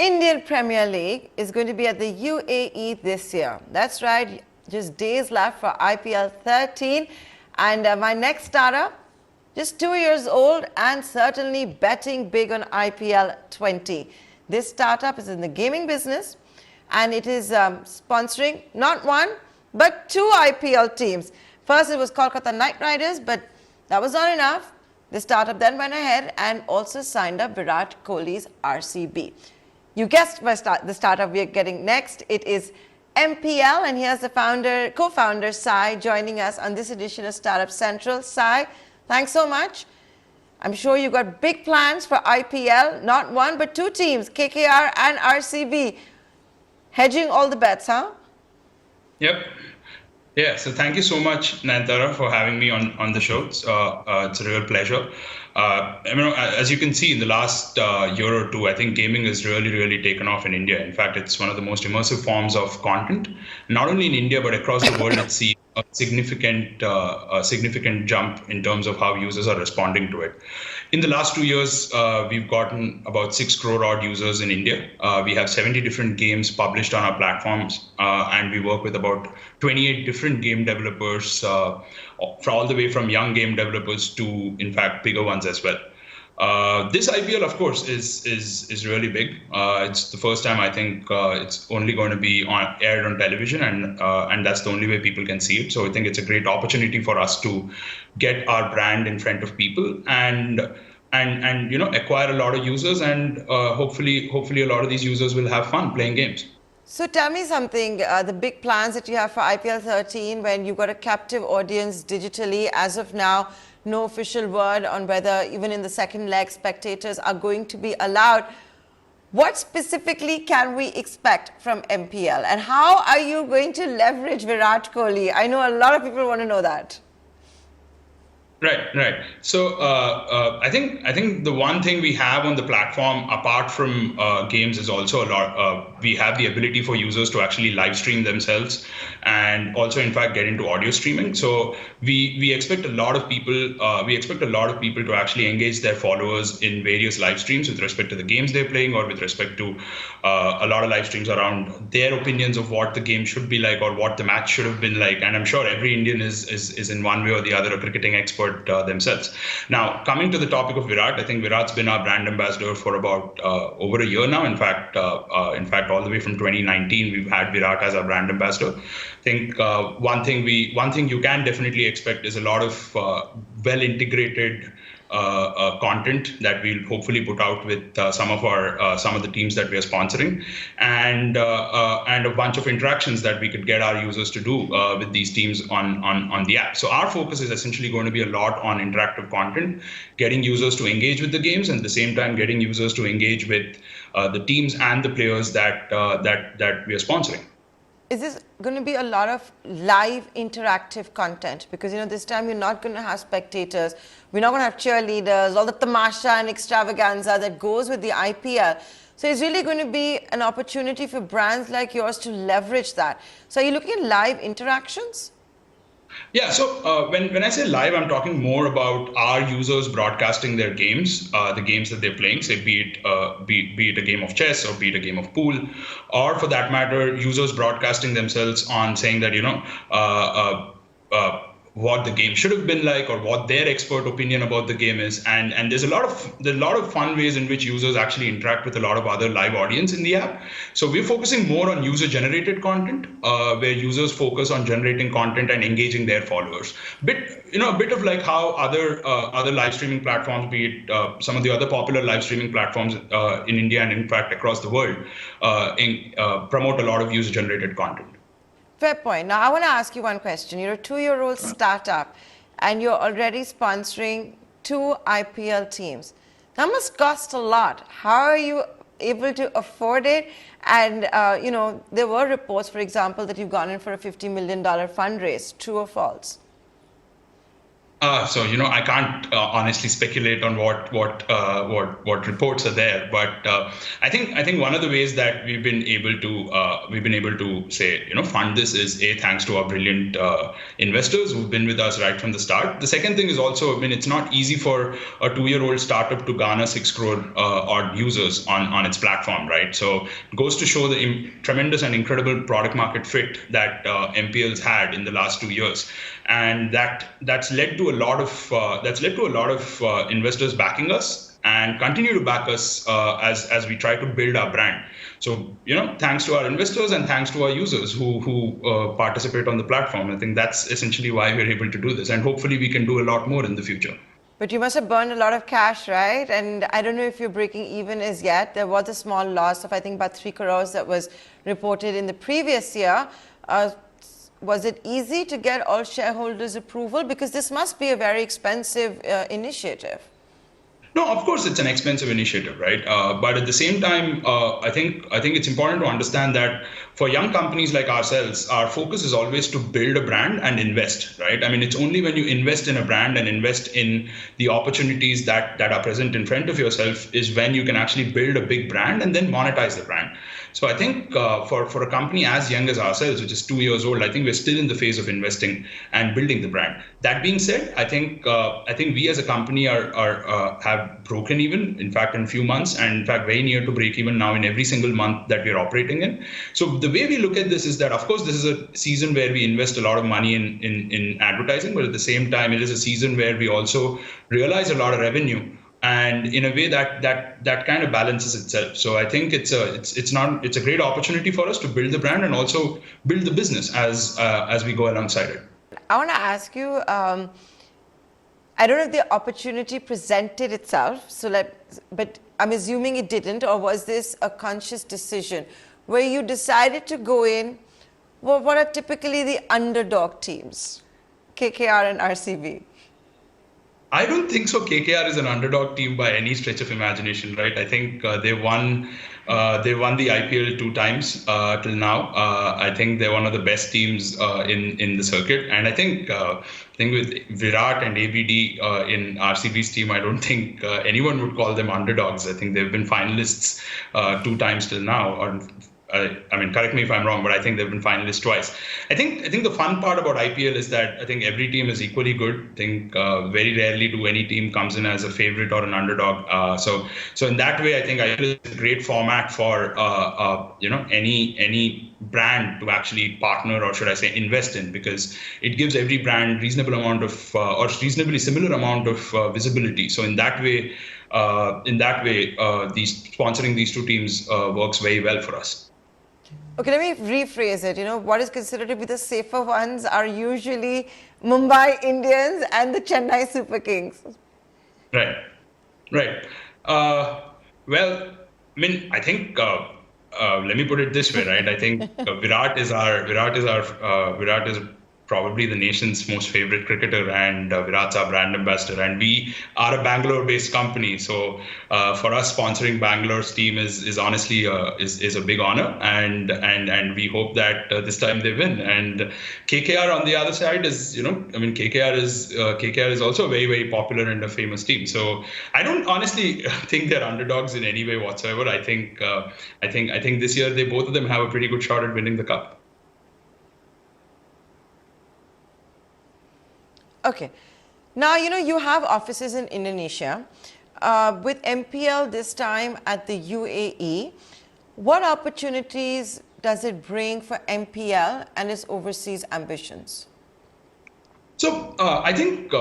Indian Premier League is going to be at the UAE this year. That's right, just days left for IPL 13. And my next startup, just 2 years old and certainly betting big on IPL 20. This startup is in the gaming business and it is sponsoring not one, but 2 IPL teams. First it was Kolkata Knight Riders, but that was not enough. The startup then went ahead and also signed up Virat Kohli's RCB. You guessed the startup we are getting next. It is MPL, and here's the co-founder Sai joining us on this edition of Startup Central. Sai, thanks so much. I'm sure you've got big plans for IPL, not one but 2 teams, KKR and RCB. Hedging all the bets, huh? Yep. Yeah, so thank you so much, Nayantara, for having me on the show. It's a real pleasure. As you can see, in the last year or two, I think gaming has really taken off in India. In fact, it's one of the most immersive forms of content. Not only in India, but across the world, it's seen a significant jump in terms of how users are responding to it. In the last 2 years, we've gotten about 6 crore odd users in India. We have 70 different games published on our platforms, and we work with about 28 different game developers, for all the way from young game developers to, in fact, bigger ones as well. This IPL, of course, is really big. It's the first time I think it's only going to be aired on television, and that's the only way people can see it. So I think it's a great opportunity for us to get our brand in front of people and acquire a lot of users, and hopefully a lot of these users will have fun playing games. So tell me something, the big plans that you have for IPL 13 when you've got a captive audience digitally. As of now, no official word on whether even in the second leg spectators are going to be allowed. What specifically can we expect from MPL, and how are you going to leverage Virat Kohli? I know a lot of people want to know that. Right. So I think the one thing we have on the platform, apart from games, is also a lot. We have the ability for users to actually live stream themselves, and also, in fact, get into audio streaming. So we expect a lot of people. To actually engage their followers in various live streams with respect to the games they're playing, or with respect to a lot of live streams around their opinions of what the game should be like or what the match should have been like. And I'm sure every Indian is in one way or the other a cricketing expert themselves. Now, coming to the topic of Virat, I think Virat's been our brand ambassador for about over a year now. In fact, all the way from 2019, we've had Virat as our brand ambassador. I think one thing you can definitely expect is a lot of well integrated content that we'll hopefully put out with some of the teams that we are sponsoring, and a bunch of interactions that we could get our users to do with these teams on the app. So our focus is essentially going to be a lot on interactive content, getting users to engage with the games, and at the same time getting users to engage with the teams and the players that we are sponsoring. Is this going to be a lot of live interactive content? Because, this time you're not going to have spectators. We're not going to have cheerleaders, all the tamasha and extravaganza that goes with the IPL. So it's really going to be an opportunity for brands like yours to leverage that. So are you looking at live interactions? Yeah, so when I say live, I'm talking more about our users broadcasting their games, the games that they're playing, say be it a game of chess or be it a game of pool, or for that matter, users broadcasting themselves on saying that, what the game should have been like, or what their expert opinion about the game is. And there's a lot of fun ways in which users actually interact with a lot of other live audience in the app. So we're focusing more on user generated content, where users focus on generating content and engaging their followers. A bit of like how other live streaming platforms, be it some of the other popular live streaming platforms in India and in fact across the world, promote a lot of user generated content. Fair point. Now, I want to ask you one question. You're a 2-year-old startup, and you're already sponsoring 2 IPL teams. That must cost a lot. How are you able to afford it? And, there were reports, for example, that you've gone in for a $50 million fundraise. True or false? So I can't honestly speculate on what reports are there, but I think one of the ways that we've been able to say fund this is thanks to our brilliant investors who've been with us right from the start. The second thing is also, it's not easy for a 2-year-old startup to garner 6 crore odd users on its platform, right? So it goes to show the tremendous and incredible product market fit that MPLs had in the last 2 years, and that's led to a lot of investors backing us and continue to back us as we try to build our brand. So thanks to our investors and thanks to our users who participate on the platform. I think that's essentially why we're able to do this, and hopefully we can do a lot more in the future. But you must have burned a lot of cash, right? And I don't know if you're breaking even as yet. There was a small loss of, I think, about 3 crores that was reported in the previous year. Was it easy to get all shareholders' approval? Because this must be a very expensive initiative. No, of course it's an expensive initiative, right? But at the same time, I think it's important to understand that for young companies like ourselves, our focus is always to build a brand and invest, right? It's only when you invest in a brand and invest in the opportunities that are present in front of yourself is when you can actually build a big brand and then monetize the brand. So I think for a company as young as ourselves, which is 2 years old, I think we're still in the phase of investing and building the brand. That being said, I think we as a company have broken even, in fact, in a few months, and in fact, very near to break even now in every single month that we're operating in. So the way we look at this is that, of course, this is a season where we invest a lot of money in advertising, but at the same time, it is a season where we also realize a lot of revenue. And in a way that kind of balances itself. So I think it's a great opportunity for us to build the brand and also build the business as we go alongside it. I want to ask you, I don't know if the opportunity presented itself, but I'm assuming it didn't, or was this a conscious decision where you decided to go in? Well, what are typically the underdog teams, KKR and RCB? I don't think so. KKR is an underdog team by any stretch of imagination, right? I think they won the IPL 2 times till now. I think they're one of the best teams in the circuit, and I think with Virat and ABD in RCB's team, I don't think anyone would call them underdogs. I think they've been finalists 2 times till now, or correct me if I'm wrong, but I think they've been finalists twice. I think the fun part about IPL is that I think every team is equally good. I think very rarely do any team comes in as a favorite or an underdog. So in that way, I think IPL is a great format for any brand to actually partner, or should I say invest in, because it gives every brand reasonable amount of or reasonably similar amount of visibility. So in that way, sponsoring these 2 teams works very well for us. Okay, let me rephrase it. What is considered to be the safer ones are usually Mumbai Indians and the Chennai Super Kings. Right. Well, I think let me put it this way, right? I think Virat is probably the nation's most favorite cricketer, and Virat's our brand ambassador, and we are a Bangalore-based company. So for us, sponsoring Bangalore's team is honestly is a big honor, and we hope that this time they win. And KKR on the other side is, KKR is also a very, very popular and a famous team. So I don't honestly think they're underdogs in any way whatsoever. I think this year both of them have a pretty good shot at winning the cup. Okay. Now, you have offices in Indonesia. With MPL this time at the UAE, what opportunities does it bring for MPL and its overseas ambitions? So I think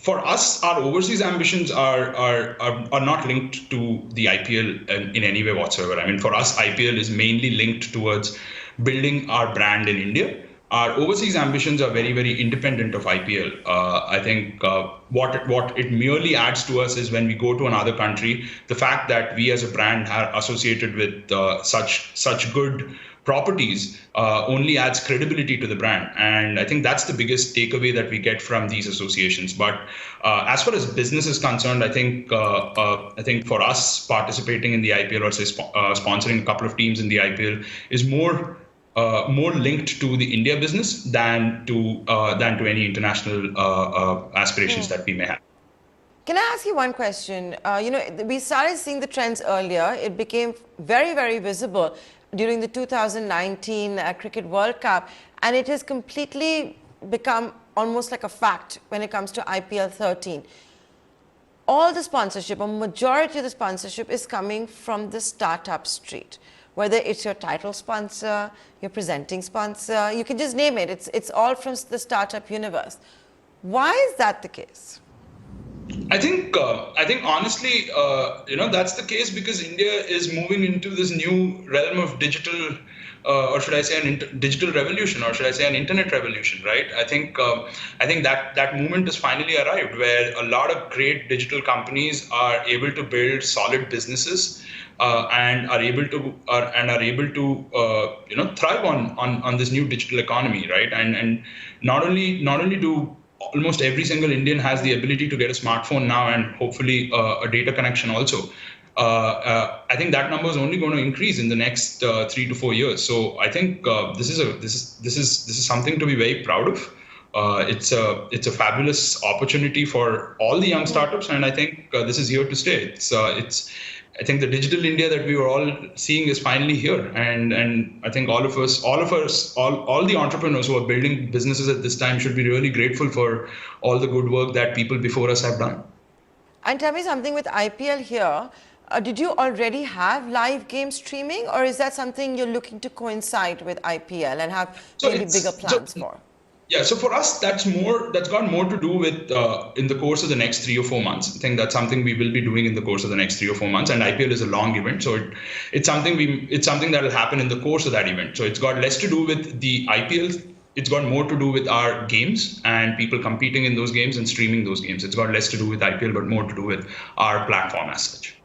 for us, our overseas ambitions are not linked to the IPL in any way whatsoever. For us, IPL is mainly linked towards building our brand in India. Our overseas ambitions are very, very independent of IPL. I think what it merely adds to us is when we go to another country, the fact that we as a brand are associated with such good properties only adds credibility to the brand. And I think that's the biggest takeaway that we get from these associations. But as far as business is concerned, I think for us participating in the IPL or say sponsoring a couple of teams in the IPL is more more linked to the India business than to any international aspirations that we may have. Can I ask you one question? We started seeing the trends earlier. It became very, very visible during the 2019 Cricket World Cup, and it has completely become almost like a fact when it comes to IPL 13. All the sponsorship, a majority of the sponsorship is coming from the startup street. Whether it's your title sponsor, your presenting sponsor, you can just name it. It's all from the startup universe. Why is that the case? I think honestly, that's the case because India is moving into this new realm of digital, or should I say digital revolution, or should I say an internet revolution, right? I think that movement has finally arrived, where a lot of great digital companies are able to build solid businesses, and are able to thrive on this new digital economy, right? And not only do almost every single Indian has the ability to get a smartphone now, and hopefully a data connection also. I think that number is only going to increase in the next 3 to 4 years. So I think this is something to be very proud of. It's a fabulous opportunity for all the young startups, and I think this is here to stay. I think the digital India that we were all seeing is finally here, and I think all the entrepreneurs who are building businesses at this time should be really grateful for all the good work that people before us have done. And tell me something with IPL here. Did you already have live game streaming, or is that something you're looking to coincide with IPL and have maybe bigger plans for? Yeah, so for us, that's got more to do with in the course of the next 3 or 4 months. I think that's something we will be doing in the course of the next 3 or 4 months. And IPL is a long event, so it's something that will happen in the course of that event. So it's got less to do with the IPL. It's got more to do with our games and people competing in those games and streaming those games. It's got less to do with IPL, but more to do with our platform as such.